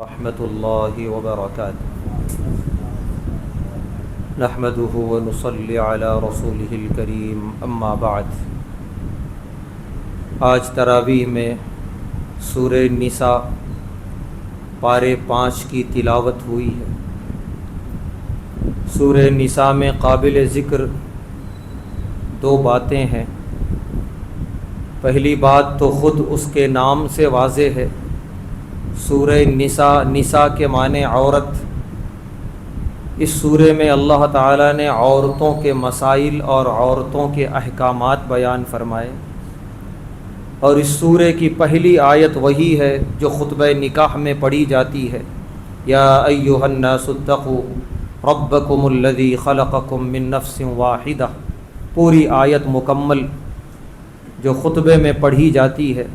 رحمۃ اللہ وبرکاتہ نحمده ونصلی علی رسولہ الکریم اما بعد۔ آج تراویح میں سورہ نساء پارے 5 کی تلاوت ہوئی ہے۔ سورہ نساء میں قابل ذکر 2 باتیں ہیں۔ پہلی بات تو خود اس کے نام سے واضح ہے، سورہ نساء، نساء کے معنی عورت۔ اس سورہ میں اللہ تعالیٰ نے عورتوں کے مسائل اور عورتوں کے احکامات بیان فرمائے، اور اس سورہ کی پہلی آیت وہی ہے جو خطبہ نکاح میں پڑھی جاتی ہے، یا ایھا الناس اتقوا ربکم الذی خلقکم من نفس واحدہ۔ پوری آیت مکمل جو خطبے میں پڑھی جاتی ہے۔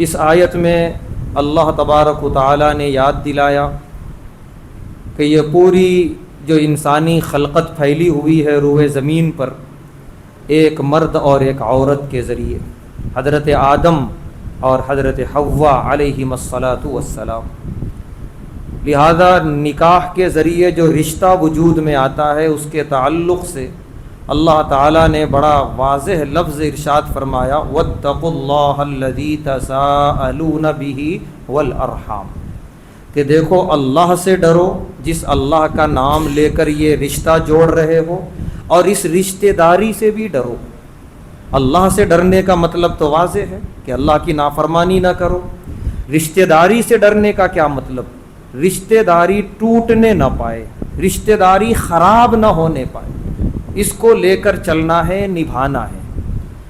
اس آیت میں اللہ تبارک و تعالیٰ نے یاد دلایا کہ یہ پوری جو انسانی خلقت پھیلی ہوئی ہے روئے زمین پر، ایک مرد اور ایک عورت کے ذریعے، حضرت آدم اور حضرت حوا علیہم الصلاۃ والسلام۔ لہذا نکاح کے ذریعے جو رشتہ وجود میں آتا ہے، اس کے تعلق سے اللہ تعالیٰ نے بڑا واضح لفظ ارشاد فرمایا، واتقوا اللہ الذی تساءلون بہ والارحام، کہ دیکھو اللہ سے ڈرو جس اللہ کا نام لے کر یہ رشتہ جوڑ رہے ہو، اور اس رشتہ داری سے بھی ڈرو۔ اللہ سے ڈرنے کا مطلب تو واضح ہے کہ اللہ کی نافرمانی نہ کرو۔ رشتہ داری سے ڈرنے کا کیا مطلب؟ رشتہ داری ٹوٹنے نہ پائے، رشتہ داری خراب نہ ہونے پائے، اس کو لے کر چلنا ہے، نبھانا ہے۔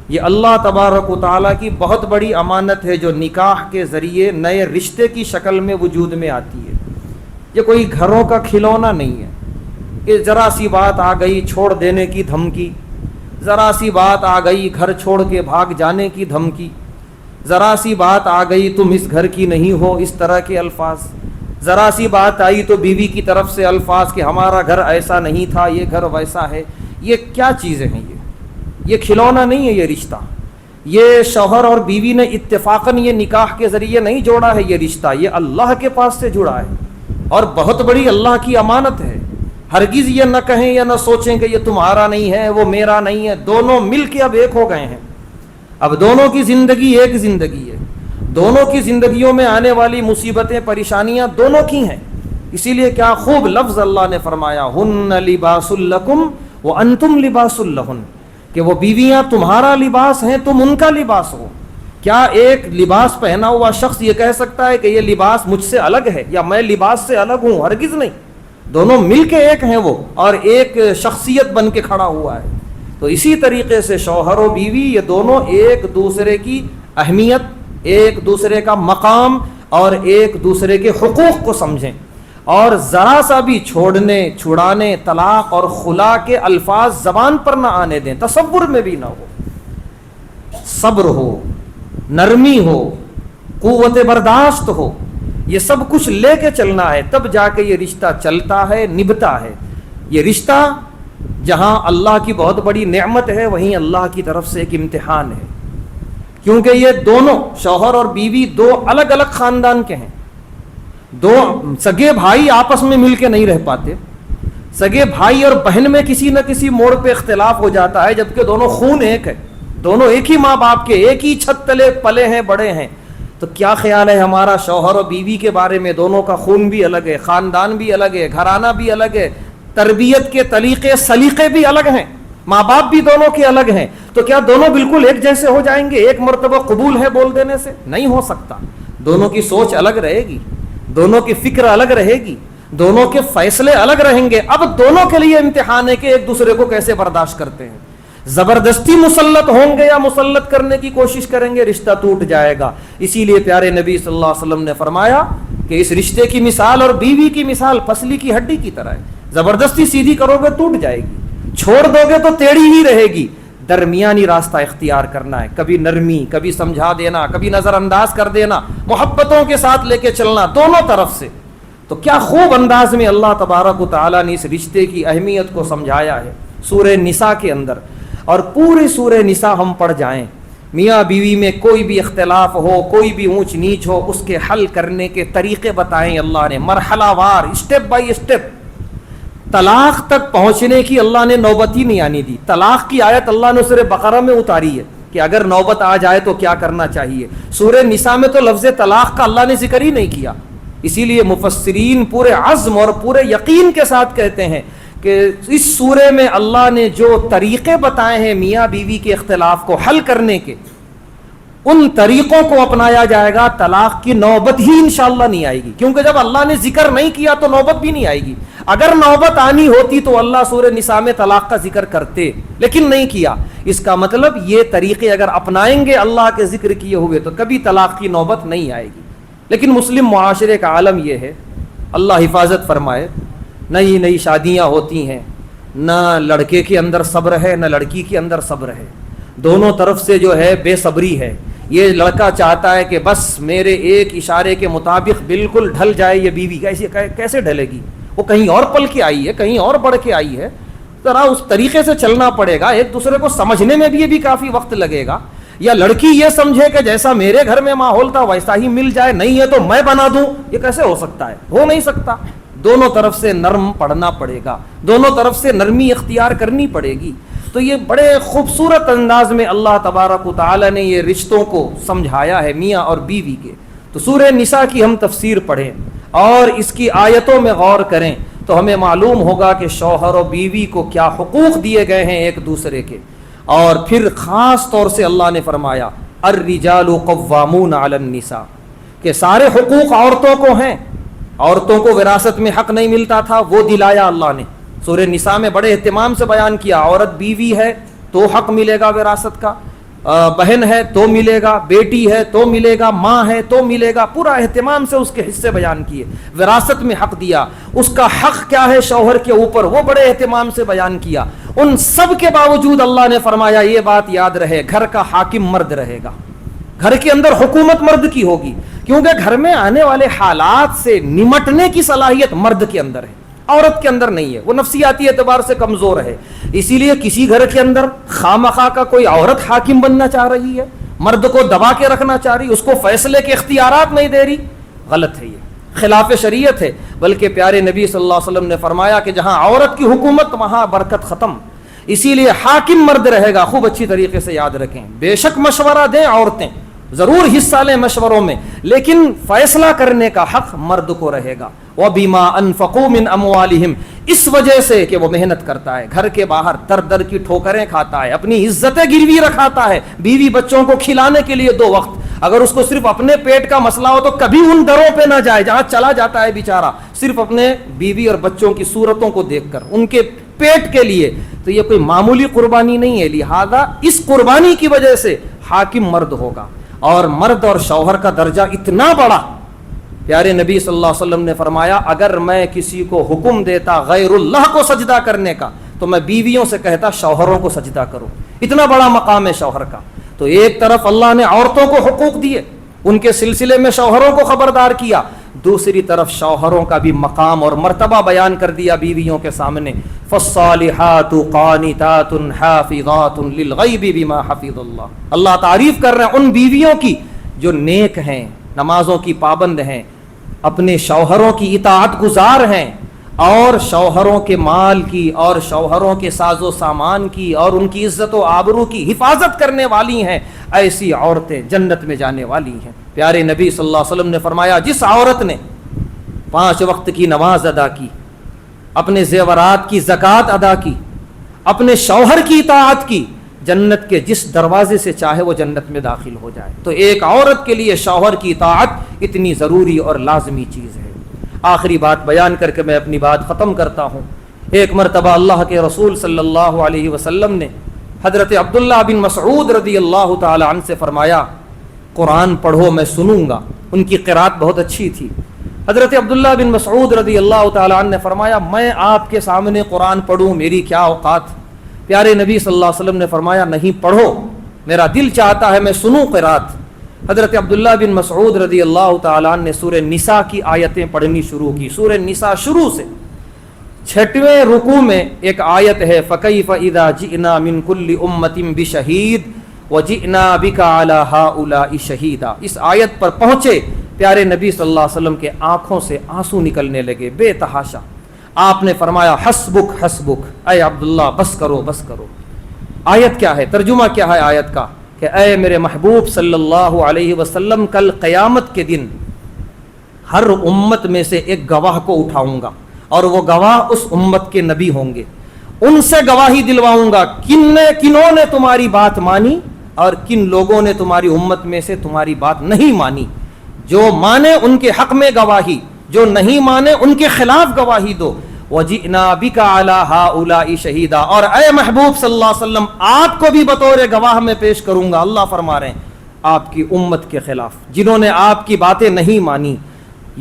یہ اللہ تبارک و تعالیٰ کی بہت بڑی امانت ہے جو نکاح کے ذریعے نئے رشتے کی شکل میں وجود میں آتی ہے۔ یہ کوئی گھروں کا کھلونا نہیں ہے کہ ذرا سی بات آ گئی چھوڑ دینے کی دھمکی، ذرا سی بات آ گئی گھر چھوڑ کے بھاگ جانے کی دھمکی، ذرا سی بات آ گئی تم اس گھر کی نہیں ہو، اس طرح کے الفاظ، ذرا سی بات آئی تو بیوی کی طرف سے الفاظ کہ ہمارا گھر ایسا نہیں تھا، یہ گھر ویسا ہے۔ یہ کیا چیزیں ہیں؟ یہ کھلونا نہیں ہے، یہ رشتہ۔ یہ شوہر اور بیوی نے اتفاقاً یہ نکاح کے ذریعے نہیں جوڑا ہے، یہ رشتہ یہ اللہ کے پاس سے جڑا ہے، اور بہت بڑی اللہ کی امانت ہے۔ ہرگز یہ نہ کہیں یا نہ سوچیں کہ یہ تمہارا نہیں ہے، وہ میرا نہیں ہے۔ دونوں مل کے اب ایک ہو گئے ہیں، اب دونوں کی زندگی ایک زندگی ہے، دونوں کی زندگیوں میں آنے والی مصیبتیں پریشانیاں دونوں کی ہیں۔ اسی لیے کیا خوب لفظ اللہ نے فرمایا، ہن لباس لکم وانتم لباس لہن، کہ وہ بیویاں تمہارا لباس ہیں، تم ان کا لباس ہو۔ کیا ایک لباس پہنا ہوا شخص یہ کہہ سکتا ہے کہ یہ لباس مجھ سے الگ ہے یا میں لباس سے الگ ہوں؟ ہرگز نہیں، دونوں مل کے ایک ہیں وہ، اور ایک شخصیت بن کے کھڑا ہوا ہے۔ تو اسی طریقے سے شوہر و بیوی یہ دونوں ایک دوسرے کی اہمیت، ایک دوسرے کا مقام اور ایک دوسرے کے حقوق کو سمجھیں، اور ذرا سا بھی چھوڑنے، چھڑانے، طلاق اور خلا کے الفاظ زبان پر نہ آنے دیں، تصور میں بھی نہ ہو۔ صبر ہو، نرمی ہو، قوت برداشت ہو، یہ سب کچھ لے کے چلنا ہے، تب جا کے یہ رشتہ چلتا ہے، نبھتا ہے۔ یہ رشتہ جہاں اللہ کی بہت بڑی نعمت ہے، وہیں اللہ کی طرف سے ایک امتحان ہے، کیونکہ یہ دونوں شوہر اور بیوی 2 الگ الگ خاندان کے ہیں۔ 2 سگے بھائی آپس میں مل کے نہیں رہ پاتے، سگے بھائی اور بہن میں کسی نہ کسی موڑ پہ اختلاف ہو جاتا ہے، جبکہ دونوں خون ایک ہے، دونوں ایک ہی ماں باپ کے، ایک ہی چھت تلے پلے ہیں، بڑے ہیں۔ تو کیا خیال ہے ہمارا شوہر اور بیوی کے بارے میں؟ دونوں کا خون بھی الگ ہے، خاندان بھی الگ ہے، گھرانہ بھی الگ ہے، تربیت کے طریقے سلیقے بھی الگ ہیں، ماں باپ بھی دونوں کے الگ ہیں۔ تو کیا دونوں بالکل ایک جیسے ہو جائیں گے ایک مرتبہ قبول ہے بول دینے سے؟ نہیں ہو سکتا۔ دونوں کی سوچ الگ رہے گی، دونوں کی فکر الگ رہے گی، دونوں کے فیصلے الگ رہیں گے۔ اب دونوں کے لیے امتحان ہے کہ ایک دوسرے کو کیسے برداشت کرتے ہیں۔ زبردستی مسلط ہوں گے یا مسلط کرنے کی کوشش کریں گے، رشتہ ٹوٹ جائے گا۔ اسی لیے پیارے نبی صلی اللہ علیہ وسلم نے فرمایا کہ اس رشتے کی مثال اور بیوی کی مثال پسلی کی ہڈی کی طرح ہے، زبردستی سیدھی کرو گے ٹوٹ جائے گی، چھوڑ دو گے تو ٹیڑھی ہی رہے گی۔ درمیانی راستہ اختیار کرنا ہے، کبھی نرمی، کبھی سمجھا دینا، کبھی نظر انداز کر دینا، محبتوں کے ساتھ لے کے چلنا دونوں طرف سے۔ تو کیا خوب انداز میں اللہ تبارک و تعالیٰ نے اس رشتے کی اہمیت کو سمجھایا ہے سورہ نساء کے اندر۔ اور پوری سورہ نساء ہم پڑھ جائیں میاں بیوی میں کوئی بھی اختلاف ہو، کوئی بھی اونچ نیچ ہو، اس کے حل کرنے کے طریقے بتائیں اللہ نے، مرحلہ وار، اسٹیپ بائی اسٹیپ۔ طلاق تک پہنچنے کی اللہ نے نوبت ہی نہیں آنی دی۔ طلاق کی آیت اللہ نے سورہ بقرہ میں اتاری ہے کہ اگر نوبت آ جائے تو کیا کرنا چاہیے۔ سورہ نساء میں تو لفظ طلاق کا اللہ نے ذکر ہی نہیں کیا۔ اسی لیے مفسرین پورے عزم اور پورے یقین کے ساتھ کہتے ہیں کہ اس سورے میں اللہ نے جو طریقے بتائے ہیں میاں بیوی کے اختلاف کو حل کرنے کے، ان طریقوں کو اپنایا جائے گا، طلاق کی نوبت ہی انشاءاللہ نہیں آئے گی، کیونکہ جب اللہ نے ذکر نہیں کیا تو نوبت بھی نہیں آئے گی۔ اگر نوبت آنی ہوتی تو اللہ سورہ نساء میں طلاق کا ذکر کرتے، لیکن نہیں کیا۔ اس کا مطلب یہ طریقے اگر اپنائیں گے اللہ کے ذکر کیے ہوئے تو کبھی طلاق کی نوبت نہیں آئے گی۔ لیکن مسلم معاشرے کا عالم یہ ہے، اللہ حفاظت فرمائے، نئی نئی شادیاں ہوتی ہیں، نہ لڑکے کے اندر صبر ہے نہ لڑکی کے اندر صبر ہے، دونوں طرف سے جو ہے بے صبری ہے۔ یہ لڑکا چاہتا ہے کہ بس میرے ایک اشارے کے مطابق بالکل ڈھل جائے یہ بیوی، کیسے ڈھلے گی؟ وہ کہیں اور پل کے آئی ہے، کہیں اور بڑھ کے آئی ہے، ذرا اس طریقے سے چلنا پڑے گا، ایک دوسرے کو سمجھنے میں بھی کافی وقت لگے گا۔ یا لڑکی یہ سمجھے کہ جیسا میرے گھر میں ماحول تھا ویسا ہی مل جائے، نہیں ہے تو میں بنا دوں، یہ کیسے ہو سکتا ہے؟ ہو نہیں سکتا۔ دونوں طرف سے نرم پڑھنا پڑے گا، دونوں طرف سے نرمی اختیار کرنی پڑے گی۔ تو یہ بڑے خوبصورت انداز میں اللہ تبارک و تعالی نے یہ رشتوں کو سمجھایا ہے میاں اور بیوی کے۔ تو سورہ نساء کی ہم تفسیر پڑھیں اور اس کی آیتوں میں غور کریں تو ہمیں معلوم ہوگا کہ شوہر و بیوی کو کیا حقوق دیے گئے ہیں ایک دوسرے کے۔ اور پھر خاص طور سے اللہ نے فرمایا الرجال قوامون علی النساء، کہ سارے حقوق عورتوں کو ہیں۔ عورتوں کو وراثت میں حق نہیں ملتا تھا، وہ دلایا اللہ نے۔ سورہ نساء میں بڑے اہتمام سے بیان کیا، عورت بیوی ہے تو حق ملے گا وراثت کا، بہن ہے تو ملے گا، بیٹی ہے تو ملے گا، ماں ہے تو ملے گا، پورا اہتمام سے اس کے حصے بیان کیے، وراثت میں حق دیا، اس کا حق کیا ہے شوہر کے اوپر وہ بڑے اہتمام سے بیان کیا۔ ان سب کے باوجود اللہ نے فرمایا یہ بات یاد رہے، گھر کا حاکم مرد رہے گا، گھر کے اندر حکومت مرد کی ہوگی، کیونکہ گھر میں آنے والے حالات سے نمٹنے کی صلاحیت مرد کے اندر ہے، عورت کے اندر نہیں ہے، وہ نفسیاتی اعتبار سے کمزور ہے۔ اسی لیے کسی گھر کے اندر خامخواہ کا کوئی عورت حاکم بننا چاہ رہی ہے، مرد کو دبا کے رکھنا چاہ رہی، اس کو فیصلے کے اختیارات نہیں دے رہی، غلط ہے، یہ خلاف شریعت ہے۔ بلکہ پیارے نبی صلی اللہ علیہ وسلم نے فرمایا کہ جہاں عورت کی حکومت وہاں برکت ختم۔ اسی لیے حاکم مرد رہے گا، خوب اچھی طریقے سے یاد رکھیں، بے شک مشورہ دیں عورتیں، ضرور حصہ لیں مشوروں میں، لیکن فیصلہ کرنے کا حق مرد کو رہے گا۔ وَبِمَا أَنفَقُوا مِنْ أَمْوَالِهِمْ، اس وجہ سے کہ وہ محنت کرتا ہے، گھر کے باہر در در کی ٹھوکریں کھاتا ہے، اپنی عزتیں گروی رکھاتا ہے، بیوی بچوں کو کھلانے کے لیے 2 وقت۔ اگر اس کو صرف اپنے پیٹ کا مسئلہ ہو تو کبھی ان دروں پہ نہ جائے جہاں چلا جاتا ہے بیچارہ، صرف اپنے بیوی اور بچوں کی صورتوں کو دیکھ کر، ان کے پیٹ کے لیے، تو یہ کوئی معمولی قربانی نہیں ہے۔ لہذا اس قربانی کی وجہ سے حاکم مرد ہوگا، اور مرد اور شوہر کا درجہ اتنا بڑا، پیارے نبی صلی اللہ علیہ وسلم نے فرمایا اگر میں کسی کو حکم دیتا غیر اللہ کو سجدہ کرنے کا تو میں بیویوں سے کہتا شوہروں کو سجدہ کرو، اتنا بڑا مقام ہے شوہر کا۔ تو ایک طرف اللہ نے عورتوں کو حقوق دیے، ان کے سلسلے میں شوہروں کو خبردار کیا، دوسری طرف شوہروں کا بھی مقام اور مرتبہ بیان کر دیا بیویوں کے سامنے۔ فالصالحات قانتات حافظات للغیب بما حفظ اللہ، اللہ تعریف کر رہے ہیں ان بیویوں کی جو نیک ہیں، نمازوں کی پابند ہیں، اپنے شوہروں کی اطاعت گزار ہیں، اور شوہروں کے مال کی اور شوہروں کے ساز و سامان کی اور ان کی عزت و آبرو کی حفاظت کرنے والی ہیں، ایسی عورتیں جنت میں جانے والی ہیں۔ پیارے نبی صلی اللہ علیہ وسلم نے فرمایا جس عورت نے 5 وقت کی نماز ادا کی، اپنے زیورات کی زکوٰۃ ادا کی، اپنے شوہر کی اطاعت کی، جنت کے جس دروازے سے چاہے وہ جنت میں داخل ہو جائے۔ تو ایک عورت کے لیے شوہر کی اطاعت اتنی ضروری اور لازمی چیز ہے۔ آخری بات بیان کر کے میں اپنی بات ختم کرتا ہوں۔ ایک مرتبہ اللہ کے رسول صلی اللہ علیہ وسلم نے حضرت عبداللہ بن مسعود رضی اللہ تعالی عنہ سے فرمایا قرآن پڑھو میں سنوں گا، ان کی قرات بہت اچھی تھی۔ حضرت عبداللہ بن مسعود رضی اللہ تعالی عنہ نے فرمایا میں آپ کے سامنے قرآن پڑھوں، میری کیا اوقات۔ پیارے نبی صلی اللہ علیہ وسلم نے فرمایا نہیں پڑھو، میرا دل چاہتا ہے میں سنوں قرات۔ حضرت عبداللہ بن مسعود رضی اللہ تعالیٰ عنہ نے سورہ نساء کی آیتیں پڑھنی شروع کی۔ سورہ نساء شروع سے 6ویں رکوع میں ایک آیت ہے فَكَيْفَ إِذَا جِئْنَا مِن كُلِّ أُمَّةٍ بِشَهِيدٍ وَجِئْنَا بِكَ عَلَى هَؤُلَاءِ شَهِيدًا، اس آیت پر پہنچے پیارے نبی صلی اللہ علیہ وسلم کے آنکھوں سے آنسو نکلنے لگے بے تحاشا. آپ نے فرمایا حسبک حسبک، اے عبداللہ بس کرو بس کرو. آیت کیا ہے، ترجمہ کیا ہے آیت کا، کہ اے میرے محبوب صلی اللہ علیہ وسلم، کل قیامت کے دن ہر امت میں سے ایک گواہ کو اٹھاؤں گا، اور وہ گواہ اس امت کے نبی ہوں گے. ان سے گواہی دلواؤں گا کنوں نے تمہاری بات مانی اور کن لوگوں نے تمہاری امت میں سے تمہاری بات نہیں مانی. جو مانے ان کے حق میں گواہی، جو نہیں مانے ان کے خلاف گواہی دو. وَجِئْنَا بِكَ عَلَى هَؤُلَاءِ شَهِيدًا، اور اے محبوب صلی اللہ علیہ وسلم آپ کو بھی بطور گواہ میں پیش کروں گا. اللہ فرما رہے ہیں آپ کی امت کے خلاف جنہوں نے آپ کی باتیں نہیں مانی.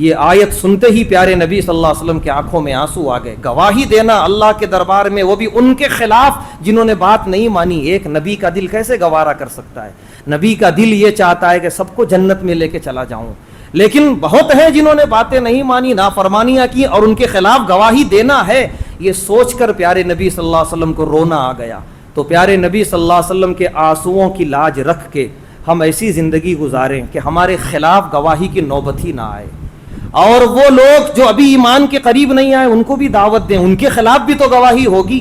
یہ آیت سنتے ہی پیارے نبی صلی اللہ علیہ وسلم کی آنکھوں میں آنسو آ گئے. گواہی دینا اللہ کے دربار میں، وہ بھی ان کے خلاف جنہوں نے بات نہیں مانی. ایک نبی کا دل کیسے گوارا کر سکتا ہے؟ نبی کا دل یہ چاہتا ہے کہ سب کو جنت میں لے کے چلا جاؤں، لیکن بہت ہیں جنہوں نے باتیں نہیں مانی، نافرمانیاں کی، اور ان کے خلاف گواہی دینا ہے. یہ سوچ کر پیارے نبی صلی اللہ علیہ وسلم کو رونا آ گیا. تو پیارے نبی صلی اللہ علیہ وسلم کے آنسوؤں کی لاج رکھ کے ہم ایسی زندگی گزاریں کہ ہمارے خلاف گواہی کی نوبت ہی نہ آئے. اور وہ لوگ جو ابھی ایمان کے قریب نہیں آئے ان کو بھی دعوت دیں، ان کے خلاف بھی تو گواہی ہوگی.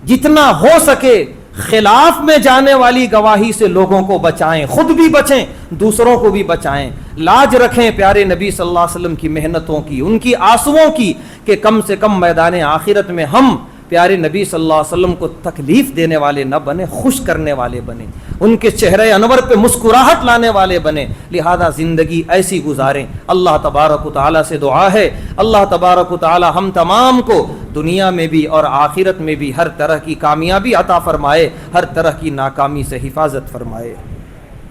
جتنا ہو سکے خلاف میں جانے والی گواہی سے لوگوں کو بچائیں، خود بھی بچیں، دوسروں کو بھی بچائیں. لاج رکھیں پیارے نبی صلی اللہ علیہ وسلم کی محنتوں کی، ان کی آنسوؤں کی، کہ کم سے کم میدان آخرت میں ہم پیارے نبی صلی اللہ علیہ وسلم کو تکلیف دینے والے نہ بنے، خوش کرنے والے بنے، ان کے چہرے انور پہ مسکراہٹ لانے والے بنے. لہذا زندگی ایسی گزاریں. اللہ تبارک و تعالیٰ سے دعا ہے اللہ تبارک و تعالیٰ ہم تمام کو دنیا میں بھی اور آخرت میں بھی ہر طرح کی کامیابی عطا فرمائے، ہر طرح کی ناکامی سے حفاظت فرمائے.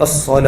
الصلاۃ